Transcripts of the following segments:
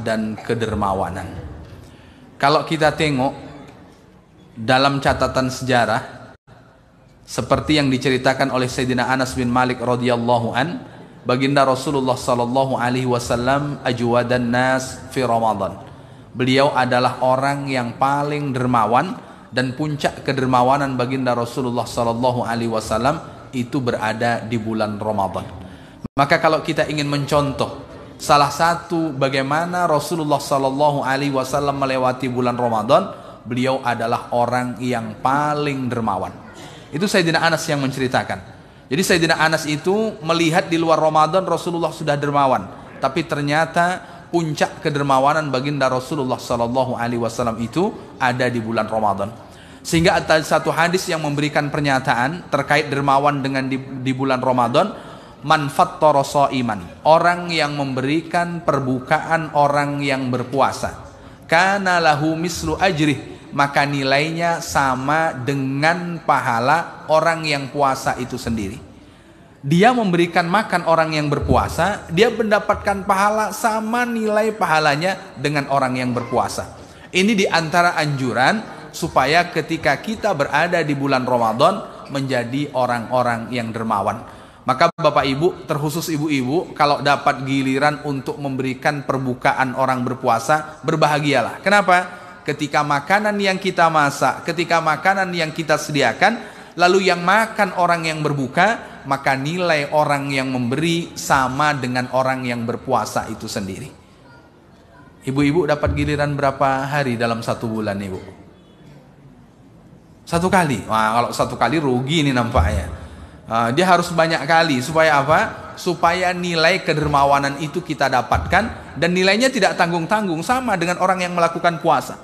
dan kedermawanan. Kalau kita tengok dalam catatan sejarah, seperti yang diceritakan oleh Sayyidina Anas bin Malik radhiyallahu an, baginda Rasulullah sallallahu alaihi wasallam ajwadan nas fi Ramadan. Beliau adalah orang yang paling dermawan, dan puncak kedermawanan baginda Rasulullah sallallahu alaihi wasallam itu berada di bulan Ramadan. Maka kalau kita ingin mencontoh salah satu bagaimana Rasulullah sallallahu alaihi wasallam melewati bulan Ramadan, beliau adalah orang yang paling dermawan. Itu Sayyidina Anas yang menceritakan. Jadi Sayyidina Anas itu melihat di luar Ramadan Rasulullah sudah dermawan, tapi ternyata puncak kedermawanan baginda Rasulullah sallallahu alaihi wasallam itu ada di bulan Ramadan. Sehingga ada satu hadis yang memberikan pernyataan terkait dermawan dengan di bulan Ramadan, man fattara shaiman, orang yang memberikan perbukaan orang yang berpuasa, kana lahu mislu ajrih, maka nilainya sama dengan pahala orang yang puasa itu sendiri. Dia memberikan makan orang yang berpuasa, dia mendapatkan pahala sama nilai pahalanya dengan orang yang berpuasa. Ini diantara anjuran supaya ketika kita berada di bulan Ramadan menjadi orang-orang yang dermawan. Maka Bapak Ibu, terkhusus ibu-ibu, kalau dapat giliran untuk memberikan perbukaan orang berpuasa, berbahagialah. Kenapa? Ketika makanan yang kita masak, ketika makanan yang kita sediakan, lalu yang makan orang yang berbuka, maka nilai orang yang memberi sama dengan orang yang berpuasa itu sendiri. Ibu-ibu dapat giliran berapa hari dalam satu bulan, Ibu? Satu kali. Wah, kalau satu kali rugi ini nampaknya. Dia harus banyak kali. Supaya apa? Supaya nilai kedermawanan itu kita dapatkan, dan nilainya tidak tanggung-tanggung, sama dengan orang yang melakukan puasa.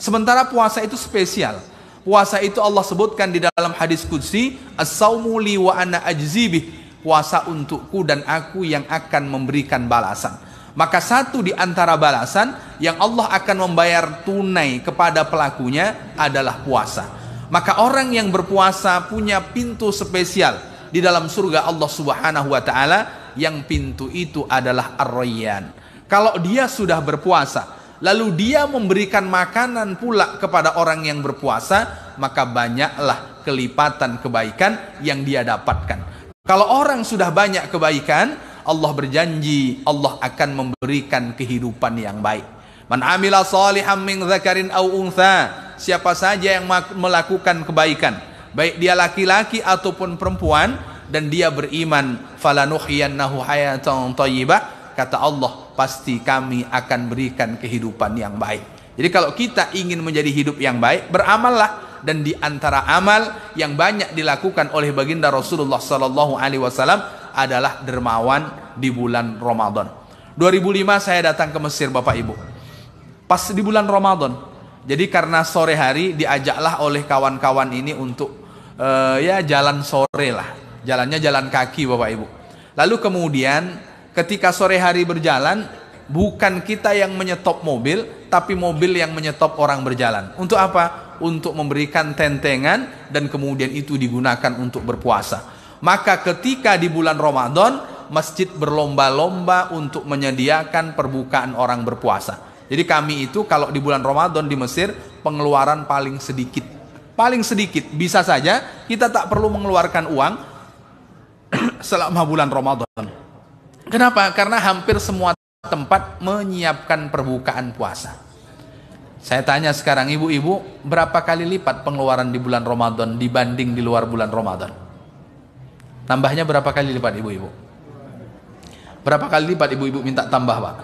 Sementara puasa itu spesial. Puasa itu Allah sebutkan di dalam hadis qudsi, as-saumu li wa ana ajzibih, puasa untukku dan aku yang akan memberikan balasan. Maka satu di antara balasan yang Allah akan membayar tunai kepada pelakunya adalah puasa. Maka orang yang berpuasa punya pintu spesial di dalam surga Allah Subhanahu wa taala, yang pintu itu adalah Ar-Rayyan. Kalau dia sudah berpuasa, lalu dia memberikan makanan pula kepada orang yang berpuasa, maka banyaklah kelipatan kebaikan yang dia dapatkan. Kalau orang sudah banyak kebaikan, Allah berjanji Allah akan memberikan kehidupan yang baik. Man amila salihan min dzakarin aw untha, siapa saja yang melakukan kebaikan, baik dia laki-laki ataupun perempuan, dan dia beriman, falanuhyiyannahu hayatan thayyibah, kata Allah, pasti kami akan berikan kehidupan yang baik. Jadi kalau kita ingin menjadi hidup yang baik, beramallah. Dan di antara amal yang banyak dilakukan oleh baginda Rasulullah sallallahu alaihi wasallam adalah dermawan di bulan Ramadan. 2005 saya datang ke Mesir, Bapak Ibu. Pas di bulan Ramadan. Jadi karena sore hari diajaklah oleh kawan-kawan ini untuk jalan sore lah. Jalannya jalan kaki, Bapak Ibu. Lalu kemudian ketika sore hari berjalan, bukan kita yang menyetop mobil, tapi mobil yang menyetop orang berjalan. Untuk apa? Untuk memberikan tentengan, dan kemudian itu digunakan untuk berpuasa. Maka ketika di bulan Ramadan, masjid berlomba-lomba untuk menyediakan perbukaan orang berpuasa. Jadi kami itu kalau di bulan Ramadan di Mesir, pengeluaran paling sedikit. Paling sedikit. Bisa saja kita tak perlu mengeluarkan uang selama bulan Ramadan. Kenapa? Karena hampir semua tempat menyiapkan perbukaan puasa. Saya tanya sekarang, ibu-ibu, berapa kali lipat pengeluaran di bulan Ramadan dibanding di luar bulan Ramadan? Tambahnya berapa kali lipat, ibu-ibu? Berapa kali lipat ibu-ibu minta tambah, Pak?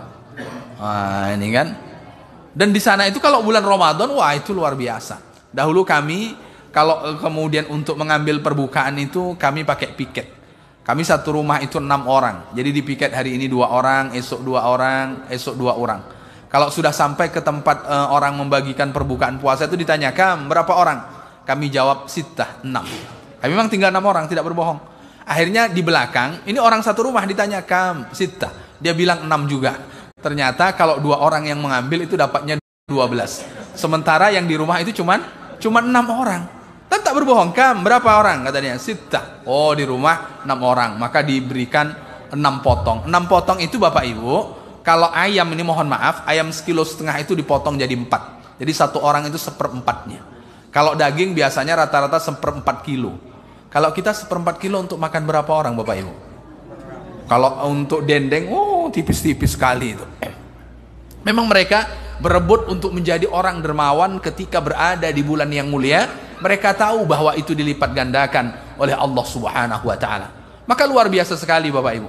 Nah, ini kan. Dan di sana itu kalau bulan Ramadan, wah itu luar biasa. Dahulu kami, kalau kemudian untuk mengambil perbukaan itu, kami pakai piket. Kami satu rumah itu 6 orang. Jadi di piket hari ini 2 orang, esok 2 orang, esok 2 orang. Kalau sudah sampai ke tempat orang membagikan perbukaan puasa itu ditanya, "Kam, berapa orang?" Kami jawab, "Sittah, 6." Kami memang tinggal 6 orang, tidak berbohong. Akhirnya di belakang, ini orang satu rumah ditanya, "Kam, sittah." Dia bilang 6 juga. Ternyata kalau 2 orang yang mengambil itu dapatnya 12. Sementara yang di rumah itu cuman 6 orang. Dan tak berbohong, "Kam, berapa orang?" Katanya, "Sittah." Oh, di rumah 6 orang. Maka diberikan 6 potong. 6 potong itu Bapak Ibu, Kalau ayam ini mohon maaf, ayam 1,5 kilo itu dipotong jadi 4. Jadi satu orang itu 1/4-nya. Kalau daging biasanya rata-rata 1/4 kilo. Kalau kita 1/4 kilo untuk makan berapa orang Bapak Ibu? Kalau untuk dendeng, tipis-tipis sekali itu. Memang mereka berebut untuk menjadi orang dermawan ketika berada di bulan yang mulia. Mereka tahu bahwa itu dilipat gandakan oleh Allah Subhanahu wa taala. Maka luar biasa sekali Bapak Ibu.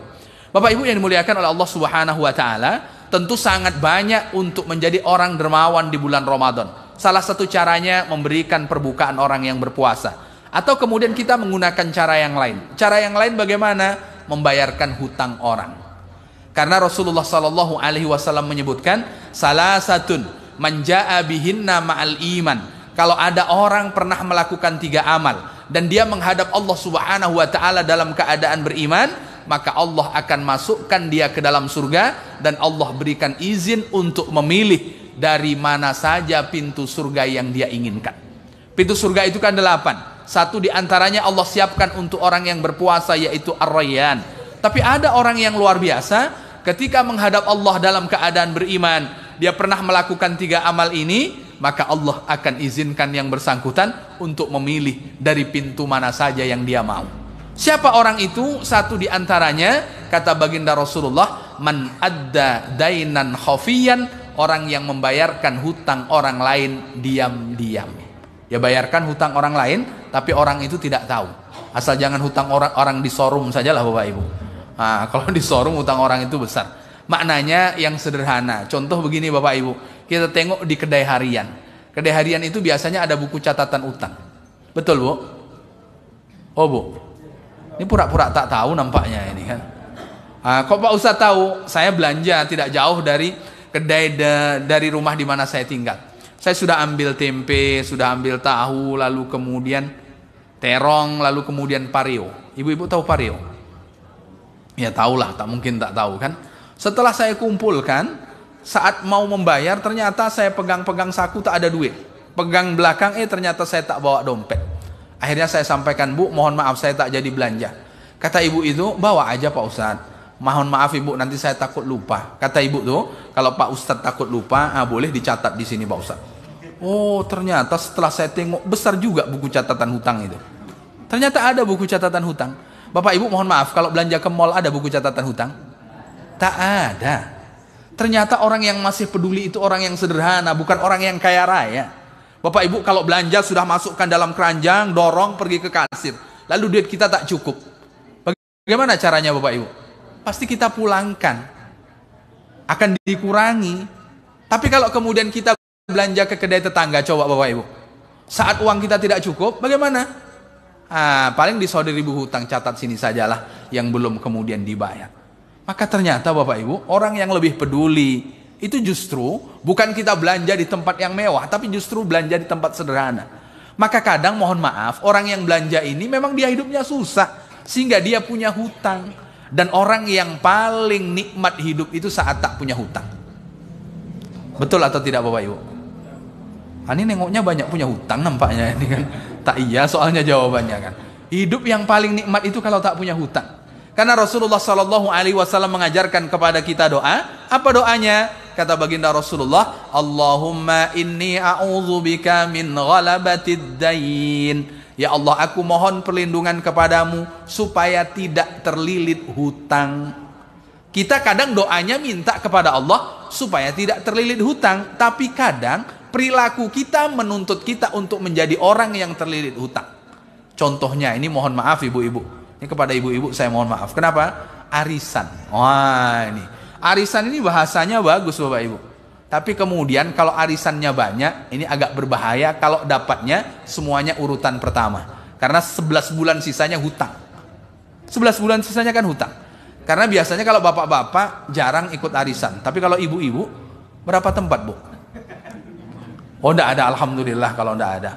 Bapak Ibu yang dimuliakan oleh Allah Subhanahu wa taala, tentu sangat banyak untuk menjadi orang dermawan di bulan Ramadan. Salah satu caranya memberikan perbukaan orang yang berpuasa. Atau kemudian kita menggunakan cara yang lain. Cara yang lain bagaimana? Membayarkan hutang orang. Karena Rasulullah sallallahu alaihi wasallam menyebutkan, salasatun man jaa bihinna ma'al iman. Kalau ada orang pernah melakukan 3 amal dan dia menghadap Allah Subhanahu wa taala dalam keadaan beriman, maka Allah akan masukkan dia ke dalam surga dan Allah berikan izin untuk memilih dari mana saja pintu surga yang dia inginkan. Pintu surga itu kan 8. Satu di antaranya Allah siapkan untuk orang yang berpuasa, yaitu Ar-Rayyan. Tapi ada orang yang luar biasa, ketika menghadap Allah dalam keadaan beriman, dia pernah melakukan 3 amal ini, maka Allah akan izinkan yang bersangkutan untuk memilih dari pintu mana saja yang dia mau. Siapa orang itu? Satu di antaranya, kata baginda Rasulullah, man adda dainan khafiyan, orang yang membayarkan hutang orang lain diam-diam. Ya bayarkan hutang orang lain, tapi orang itu tidak tahu. Asal jangan hutang orang di showroom sajalah Bapak Ibu. Nah, kalau di showroom hutang orang itu besar. Maknanya yang sederhana. Contoh begini Bapak Ibu, kita tengok di kedai harian. Kedai harian itu biasanya ada buku catatan utang. Betul Bu? Oh Bu, ini pura-pura tak tahu nampaknya ini kan. Kok Pak Ustadz tahu? Saya belanja tidak jauh dari kedai dari rumah di mana saya tinggal. Saya sudah ambil tempe, sudah ambil tahu, lalu kemudian terong, lalu kemudian pareo. Ibu-ibu tahu pareo? Ya tahulah, tak mungkin tak tahu kan. Setelah saya kumpulkan, saat mau membayar ternyata saya pegang-pegang saku tak ada duit. Pegang belakang, ternyata saya tak bawa dompet. Akhirnya saya sampaikan, Bu, mohon maaf saya tak jadi belanja. Kata ibu itu, bawa aja Pak Ustadz. Mohon maaf Ibu, nanti saya takut lupa. Kata ibu tuh, kalau Pak Ustadz takut lupa, boleh dicatat di sini Pak Ustadz. Oh, ternyata setelah saya tengok besar juga buku catatan hutang itu. Ternyata ada buku catatan hutang. Bapak Ibu mohon maaf, kalau belanja ke mall ada buku catatan hutang? Tak ada. Ternyata orang yang masih peduli itu orang yang sederhana, bukan orang yang kaya raya. Bapak Ibu kalau belanja sudah masukkan dalam keranjang, dorong pergi ke kasir. Lalu duit kita tak cukup. Bagaimana caranya Bapak Ibu? Pasti kita pulangkan, akan dikurangi. Tapi kalau kemudian kita belanja ke kedai tetangga, coba Bapak Ibu, saat uang kita tidak cukup, bagaimana? Paling disodir ibu hutang, catat sini sajalah yang belum kemudian dibayar. Maka ternyata Bapak Ibu, orang yang lebih peduli itu justru bukan kita belanja di tempat yang mewah, tapi justru belanja di tempat sederhana. Maka kadang mohon maaf, orang yang belanja ini memang dia hidupnya susah, sehingga dia punya hutang. Dan orang yang paling nikmat hidup itu saat tak punya hutang. Betul atau tidak Bapak Ibu? Ini nengoknya banyak punya hutang nampaknya ini kan. Tak iya soalnya jawabannya kan. Hidup yang paling nikmat itu kalau tak punya hutang. Karena Rasulullah Shallallahu Alaihi Wasallam mengajarkan kepada kita doa. Apa doanya? Kata baginda Rasulullah, Allahumma inni a'udzubika min ghalabatid dain. Ya Allah, aku mohon perlindungan kepadamu supaya tidak terlilit hutang. Kita kadang doanya minta kepada Allah supaya tidak terlilit hutang, tapi kadang perilaku kita menuntut kita untuk menjadi orang yang terlilit hutang. Contohnya ini mohon maaf ibu-ibu. Ini kepada ibu-ibu saya mohon maaf. Kenapa? Arisan. Wah, ini. Arisan ini bahasanya bagus Bapak Ibu. Tapi kemudian kalau arisannya banyak, ini agak berbahaya kalau dapatnya semuanya urutan pertama. Karena 11 bulan sisanya hutang. 11 bulan sisanya kan hutang. Karena biasanya kalau bapak-bapak jarang ikut arisan. Tapi kalau ibu-ibu, berapa tempat Bu? Oh enggak ada, alhamdulillah kalau enggak ada.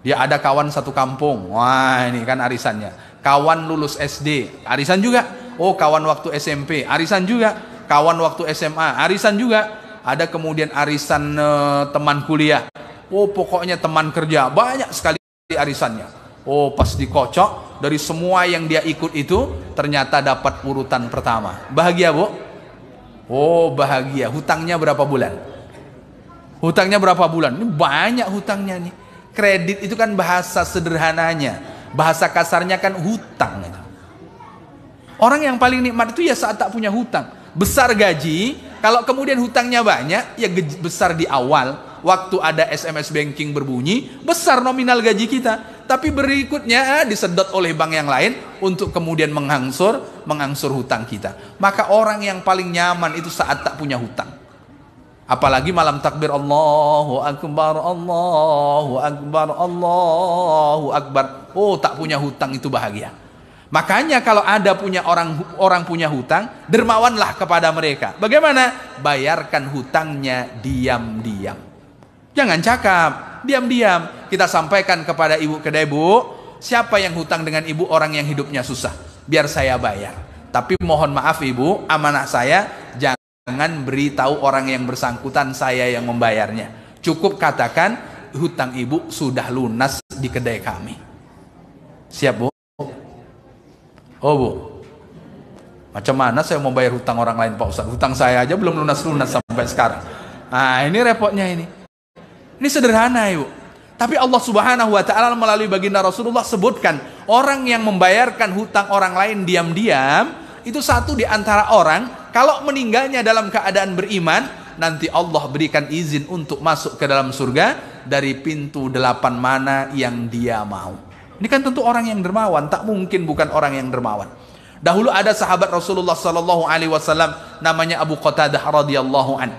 Dia ada kawan satu kampung. Wah ini kan arisannya. Kawan lulus SD, arisan juga. Oh kawan waktu SMP, arisan juga. Kawan waktu SMA, arisan juga. Ada kemudian arisan teman kuliah. Oh pokoknya teman kerja, banyak sekali arisannya. Oh pas dikocok, dari semua yang dia ikut itu ternyata dapat urutan pertama. Bahagia Bu? Oh bahagia. Hutangnya berapa bulan? Hutangnya berapa bulan? Ini banyak hutangnya nih. Kredit itu kan bahasa sederhananya, bahasa kasarnya kan hutang. Orang yang paling nikmat itu ya saat tak punya hutang. Besar gaji, kalau kemudian hutangnya banyak, ya besar di awal. Waktu ada SMS banking berbunyi, besar nominal gaji kita. Tapi berikutnya disedot oleh bank yang lain untuk kemudian mengangsur hutang kita. Maka orang yang paling nyaman itu saat tak punya hutang. Apalagi malam takbir, Allahu Akbar, Allahu Akbar, Allahu Akbar. Oh, tak punya hutang itu bahagia. Makanya kalau ada orang punya hutang, dermawanlah kepada mereka. Bagaimana? Bayarkan hutangnya diam-diam. Jangan cakap, diam-diam. Kita sampaikan kepada ibu kedai, Bu, siapa yang hutang dengan ibu orang yang hidupnya susah? Biar saya bayar. Tapi mohon maaf ibu, amanah saya, jangan beritahu orang yang bersangkutan saya yang membayarnya. Cukup katakan hutang ibu sudah lunas di kedai kami. Siap Bu? Oh Bu, macam mana saya mau bayar hutang orang lain Pak Ustaz? Hutang saya aja belum lunas-lunas sampai sekarang. Nah ini repotnya ini. Ini sederhana ibu. Tapi Allah subhanahu wa ta'ala melalui baginda Rasulullah sebutkan, orang yang membayarkan hutang orang lain diam-diam, itu satu di antara orang, kalau meninggalnya dalam keadaan beriman, nanti Allah berikan izin untuk masuk ke dalam surga dari pintu 8 mana yang dia mau. Ini kan tentu orang yang dermawan, tak mungkin bukan orang yang dermawan. Dahulu ada sahabat Rasulullah sallallahu alaihi wasallam namanya Abu Qatadah radhiyallahu an.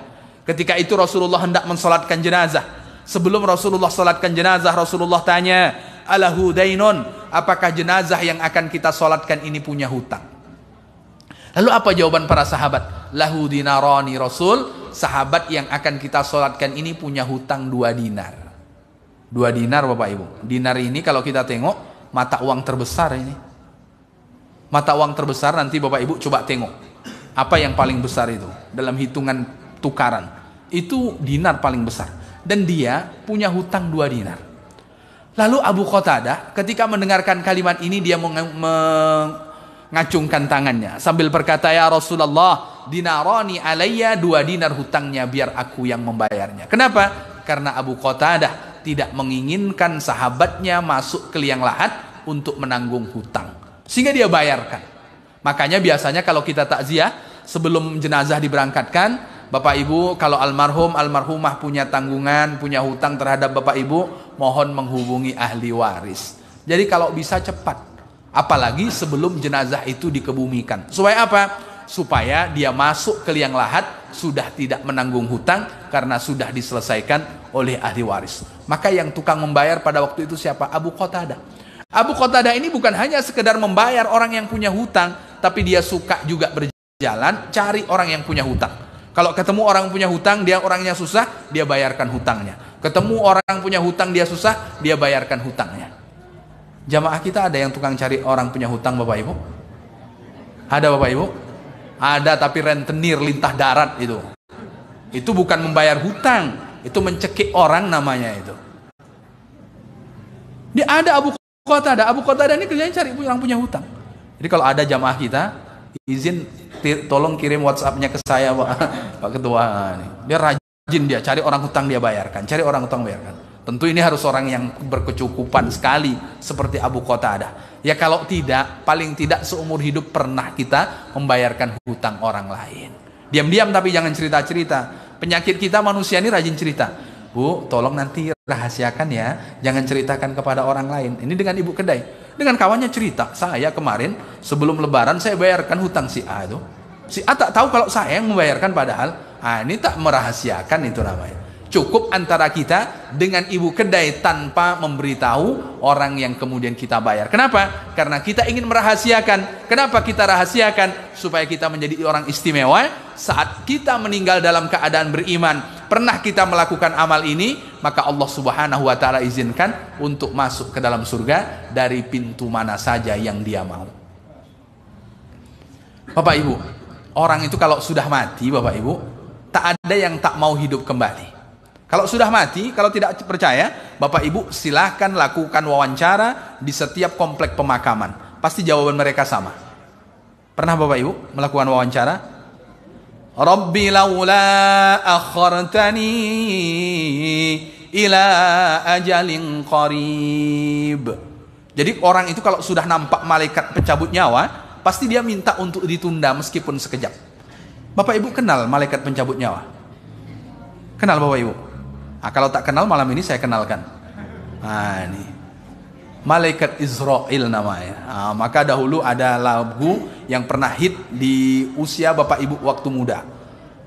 Ketika itu Rasulullah hendak mensalatkan jenazah. Sebelum Rasulullah salatkan jenazah, Rasulullah tanya, "Alahu dainun?" Apakah jenazah yang akan kita salatkan ini punya hutang? Lalu apa jawaban para sahabat? Lahu dinarani Rasul, sahabat yang akan kita salatkan ini punya hutang 2 dinar. 2 dinar Bapak Ibu. Dinar ini kalau kita tengok mata uang terbesar ini. Mata uang terbesar nanti Bapak Ibu coba tengok. Apa yang paling besar itu dalam hitungan tukaran? Itu dinar paling besar. Dan dia punya hutang 2 dinar. Lalu Abu Qatadah ketika mendengarkan kalimat ini dia mengacungkan tangannya sambil berkata, "Ya Rasulullah, dinarani alayya, 2 dinar hutangnya, biar aku yang membayarnya." Kenapa? Karena Abu Qatadah tidak menginginkan sahabatnya masuk ke liang lahat untuk menanggung hutang, sehingga dia bayarkan. Makanya biasanya kalau kita takziah sebelum jenazah diberangkatkan, Bapak Ibu kalau almarhumah punya tanggungan, punya hutang terhadap Bapak Ibu, mohon menghubungi ahli waris. Jadi kalau bisa cepat, apalagi sebelum jenazah itu dikebumikan. Supaya apa? Supaya dia masuk ke liang lahat sudah tidak menanggung hutang karena sudah diselesaikan oleh ahli waris. Maka yang tukang membayar pada waktu itu siapa? Abu Qatadah. Abu Qatadah ini bukan hanya sekedar membayar orang yang punya hutang, tapi dia suka juga berjalan cari orang yang punya hutang. Kalau ketemu orang punya hutang, dia orangnya susah, dia bayarkan hutangnya. Ketemu orang punya hutang, dia susah, dia bayarkan hutangnya. Jamaah kita ada yang tukang cari orang punya hutang Bapak Ibu? Ada Bapak Ibu? Ada, tapi rentenir lintah darat itu. Itu bukan membayar hutang, itu mencekik orang namanya itu. Dia ada Abu Qatadah. Abu Qatadah ini kerjanya cari orang punya hutang. Jadi kalau ada jamaah kita, izin tolong kirim WhatsApp-nya ke saya Pak Ketua. Dia rajin, dia cari orang hutang dia bayarkan, cari orang hutang bayarkan. Tentu ini harus orang yang berkecukupan sekali seperti Abu Qatadah. Ya kalau tidak, paling tidak seumur hidup pernah kita membayarkan hutang orang lain. Diam-diam tapi jangan cerita-cerita. Penyakit kita manusia ini rajin cerita. Bu, tolong nanti rahasiakan ya, jangan ceritakan kepada orang lain. Ini dengan ibu kedai. Dengan kawannya cerita, saya kemarin sebelum lebaran saya bayarkan hutang si A itu. Si A tak tahu kalau saya yang membayarkan padahal. Ini tak merahasiakan itu namanya. Cukup antara kita dengan ibu kedai tanpa memberitahu orang yang kemudian kita bayar. Kenapa? Karena kita ingin merahasiakan. Kenapa kita rahasiakan? Supaya kita menjadi orang istimewa. Saat kita meninggal dalam keadaan beriman, pernah kita melakukan amal ini, maka Allah subhanahu wa ta'ala izinkan untuk masuk ke dalam surga dari pintu mana saja yang dia mau. Bapak Ibu, orang itu kalau sudah mati Bapak Ibu, tak ada yang tak mau hidup kembali. Kalau sudah mati, kalau tidak percaya, Bapak Ibu silahkan lakukan wawancara di setiap komplek pemakaman. Pasti jawaban mereka sama. Pernah Bapak Ibu melakukan wawancara? Rabbi laula akhartani ila ajalin qarib. Jadi orang itu kalau sudah nampak malaikat pencabut nyawa, pasti dia minta untuk ditunda meskipun sekejap. Bapak Ibu kenal malaikat pencabut nyawa? Kenal Bapak Ibu? Nah, kalau tak kenal malam ini saya kenalkan. Nah, ini malaikat Israel namanya. Nah, maka dahulu ada lagu yang pernah hit di usia Bapak Ibu waktu muda.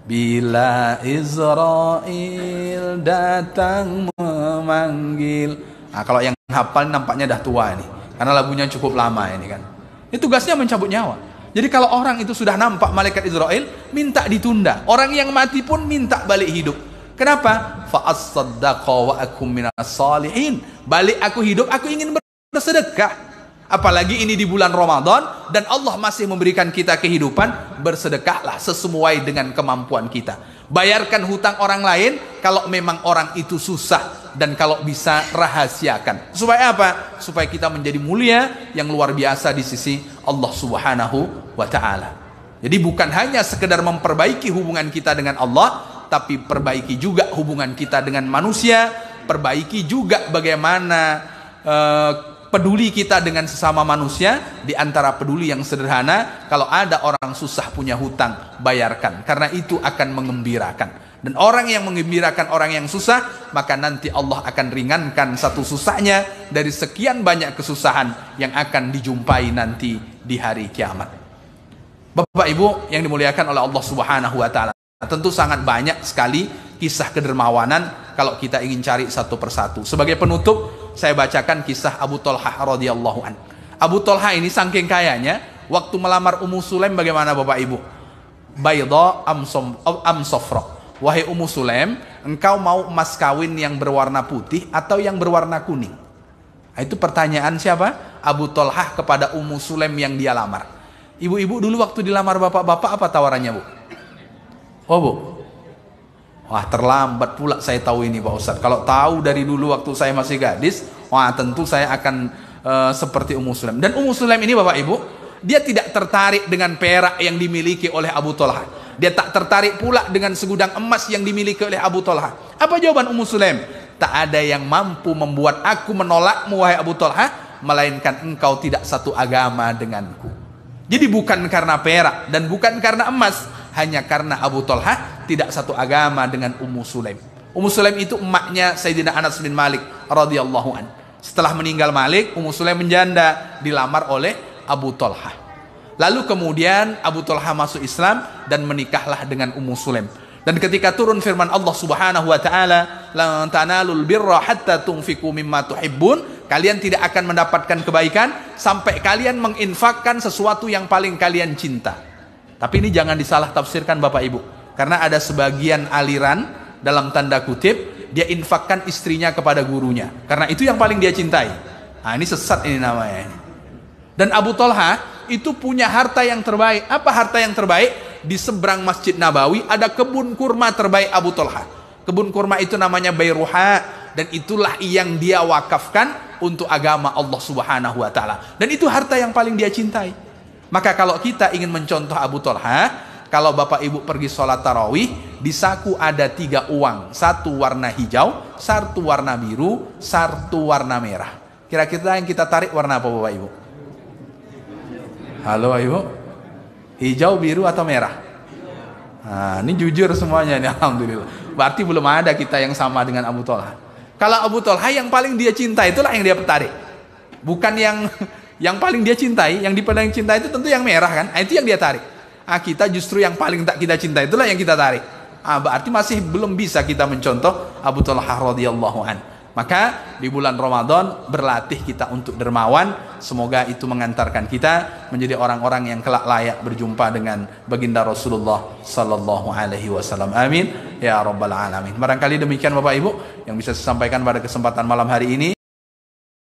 Bila Israel datang memanggil. Nah, kalau yang hafal nampaknya dah tua ini, karena lagunya cukup lama ini kan. Ini tugasnya mencabut nyawa. Jadi kalau orang itu sudah nampak malaikat Israel, minta ditunda. Orang yang mati pun minta balik hidup. Kenapa? Fa'as-saddaqa wa akum minas salihin. Balik aku hidup, aku ingin bersedekah. Apalagi ini di bulan Ramadan dan Allah masih memberikan kita kehidupan, bersedekahlah sesuai dengan kemampuan kita. Bayarkan hutang orang lain kalau memang orang itu susah, dan kalau bisa rahasiakan. Supaya apa? Supaya kita menjadi mulia yang luar biasa di sisi Allah Subhanahu wa taala. Jadi bukan hanya sekedar memperbaiki hubungan kita dengan Allah, tapi perbaiki juga hubungan kita dengan manusia, perbaiki juga bagaimana peduli kita dengan sesama manusia. Di antara peduli yang sederhana, kalau ada orang susah punya hutang, bayarkan, karena itu akan mengembirakan. Dan orang yang mengembirakan orang yang susah, maka nanti Allah akan ringankan satu susahnya dari sekian banyak kesusahan yang akan dijumpai nanti di hari kiamat. Bapak Ibu yang dimuliakan oleh Allah Subhanahu wa taala, tentu sangat banyak sekali kisah kedermawanan kalau kita ingin cari satu persatu. Sebagai penutup, saya bacakan kisah Abu Thalhah radhiyallahu an. Abu Thalhah ini saking kayanya, waktu melamar Ummu Sulaim bagaimana Bapak Ibu? Bayda am safra. Wahai Ummu Sulaim, engkau mau emas kawin yang berwarna putih atau yang berwarna kuning? Nah, itu pertanyaan siapa? Abu Thalhah kepada Ummu Sulaim yang dia lamar. Ibu-ibu dulu waktu dilamar bapak-bapak apa tawarannya, Bu? Oh, Bu. Wah, terlambat pula saya tahu ini, Pak Ustadz. Kalau tahu dari dulu waktu saya masih gadis, wah tentu saya akan seperti Ummu Sulaim. Dan Ummu Sulaim ini Bapak Ibu, dia tidak tertarik dengan perak yang dimiliki oleh Abu Thalhah. Dia tak tertarik pula dengan segudang emas yang dimiliki oleh Abu Thalhah. Apa jawaban Ummu Sulaim? Tak ada yang mampu membuat aku menolakmu wahai Abu Thalhah, melainkan engkau tidak satu agama denganku. Jadi bukan karena perak dan bukan karena emas, hanya karena Abu Thalhah tidak satu agama dengan Ummu Sulaim. Ummu Sulaim itu emaknya Sayyidina Anas bin Malik radhiyallahu an. Setelah meninggal Malik, Ummu Sulaim menjanda, dilamar oleh Abu Thalhah. Lalu kemudian Abu Thalhah masuk Islam dan menikahlah dengan Ummu Sulaim. Dan ketika turun firman Allah Subhanahu wa taala, "Lan tanalul birra hatta tunfiqu mimma tuhibbun," kalian tidak akan mendapatkan kebaikan sampai kalian menginfakkan sesuatu yang paling kalian cinta. Tapi ini jangan disalah tafsirkan Bapak Ibu, karena ada sebagian aliran dalam tanda kutip dia infakkan istrinya kepada gurunya, karena itu yang paling dia cintai. Nah, ini sesat ini namanya. Dan Abu Thalhah itu punya harta yang terbaik. Apa harta yang terbaik? Di seberang Masjid Nabawi ada kebun kurma terbaik Abu Thalhah. Kebun kurma itu namanya Bayruha, dan itulah yang dia wakafkan untuk agama Allah Subhanahu wa taala. Dan itu harta yang paling dia cintai. Maka kalau kita ingin mencontoh Abu Thalhah, kalau Bapak Ibu pergi sholat tarawih, di saku ada 3 uang. 1 warna hijau, 1 warna biru, 1 warna merah. Kira-kira yang kita tarik warna apa Bapak Ibu? Halo Ibu, hijau, biru atau merah? Nah, ini jujur semuanya nih, alhamdulillah. Berarti belum ada kita yang sama dengan Abu Thalhah. Kalau Abu Thalhah yang paling dia cinta itulah yang dia tarik, bukan yang paling dia cintai. Yang paling cintai itu tentu yang merah kan? Nah, itu yang dia tarik. Nah, kita justru yang paling tak kita cintai itulah yang kita tarik. Nah, berarti masih belum bisa kita mencontoh Abu Thalhah radhiyallahu an. Maka di bulan Ramadan berlatih kita untuk dermawan. Semoga itu mengantarkan kita menjadi orang-orang yang kelak layak berjumpa dengan baginda Rasulullah sallallahu alaihi wasallam. Amin ya rabbal alamin. Barangkali demikian Bapak Ibu yang bisa saya sampaikan pada kesempatan malam hari ini.